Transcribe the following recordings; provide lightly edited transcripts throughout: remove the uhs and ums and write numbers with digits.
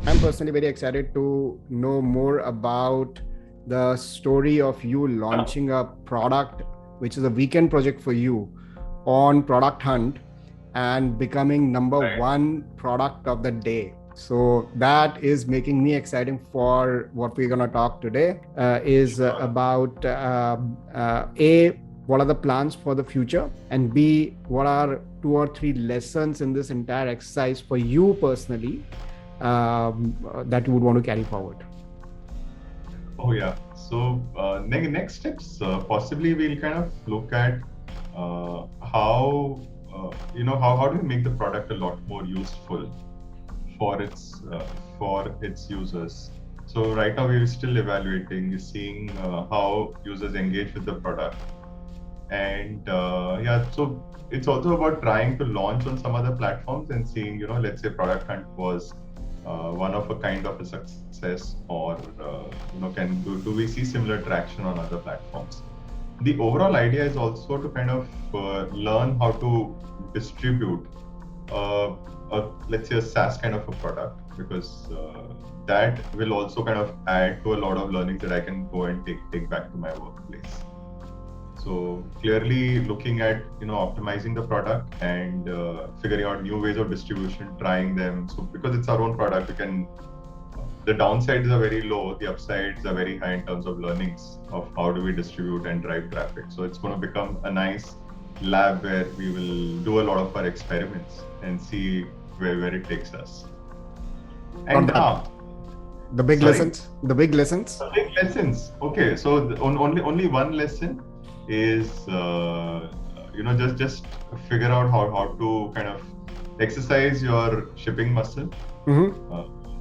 I'm personally very excited to know more about the story of you launching a product, which is a weekend project for you on Product Hunt and becoming number one product of the day. So that is making me excited for what we're going to talk today is about A, what are the plans for the future, and B, what are 2 or 3 lessons in this entire exercise for you personally that you would want to carry forward. Oh yeah. So next steps, possibly we'll kind of look at how how do we make the product a lot more useful for its users. So right now we're still evaluating, seeing how users engage with the product, and so it's also about trying to launch on some other platforms and seeing, let's say Product Hunt was one of a kind of a success, or do we see similar traction on other platforms? The overall idea is also to kind of learn how to distribute let's say a SaaS kind of a product, because that will also kind of add to a lot of learnings that I can go and take back to my workplace. So clearly looking at optimizing the product and figuring out new ways of distribution, trying them. So because it's our own product, the downsides are very low, the upsides are very high in terms of learnings of how do we distribute and drive traffic. So it's going to become a nice lab where we will do a lot of our experiments and see where it takes us. And the big lessons. Okay, so only one lesson is just figure out how to kind of exercise your shipping muscle.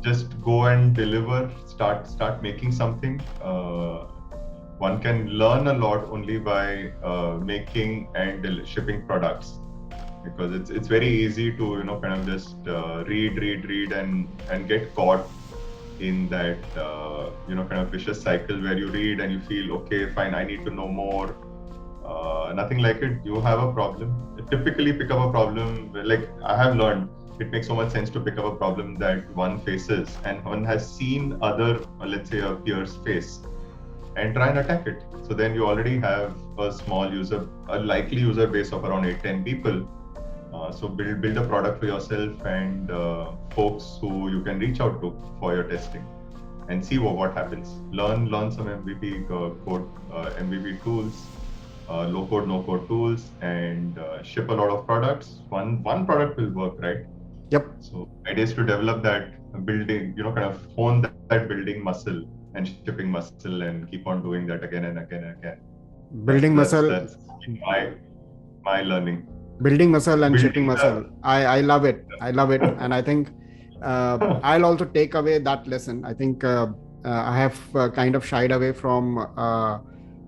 Just go and deliver, start making something. One can learn a lot only by making and shipping products, because it's very easy to kind of just read and get caught in that kind of vicious cycle where you read and you feel, okay, fine, I need to know more. Nothing like it. You have a problem, typically pick up a problem. Like I have learned, it makes so much sense to pick up a problem that one faces and one has seen other, let's say, a peer's face, and try and attack it. So then you already have a likely user base of around 8-10 people. So build a product for yourself and folks who you can reach out to for your testing, and see what happens. Learn some MVP code, MVP tools, low code, no code tools, and ship a lot of products. One product will work, right? Yep. So idea is to develop that building, kind of hone that building muscle and shipping muscle, and keep on doing that again and again and again. Building muscle. That's my learning. Building muscle and shipping muscle. I love it. And I think I'll also take away that lesson. I think I have kind of shied away from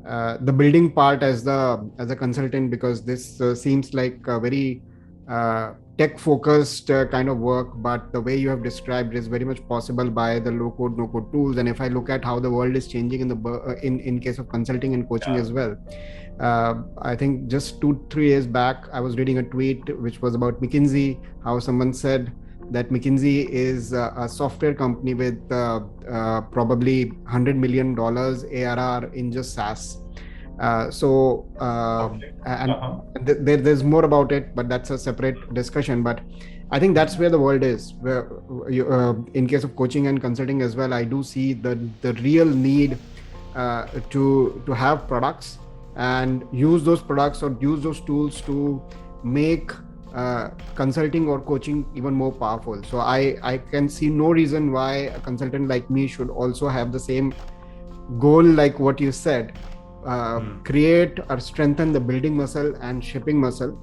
the building part as a consultant, because this seems like a very tech focused kind of work, but the way you have described is very much possible by the low code, no code tools. And if I look at how the world is changing in case of consulting and coaching as well, I think just 2-3 years back, I was reading a tweet which was about McKinsey, how someone said that McKinsey is a software company with probably $100 million ARR in just SaaS. There's more about it, but that's a separate discussion. But I think that's where the world is, where in case of coaching and consulting as well, I do see the real need to have products and use those products or use those tools to make consulting or coaching even more powerful. So I can see no reason why a consultant like me should also have the same goal like what you said. Create or strengthen the building muscle and shipping muscle,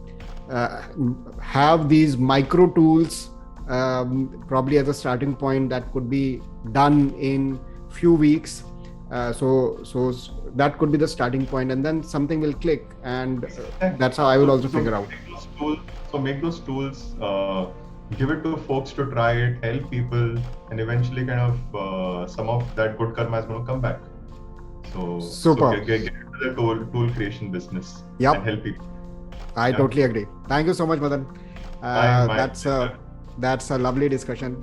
have these micro tools probably as a starting point that could be done in few weeks, so that could be the starting point, and then something will click, and that's how I will also figure out. Make those tools, give it to folks to try it, help people, and eventually kind of some of that good karma is going to come back. So get into the tool creation business. Yep. And help people. I totally agree. Thank you so much, Madan. That's a lovely discussion.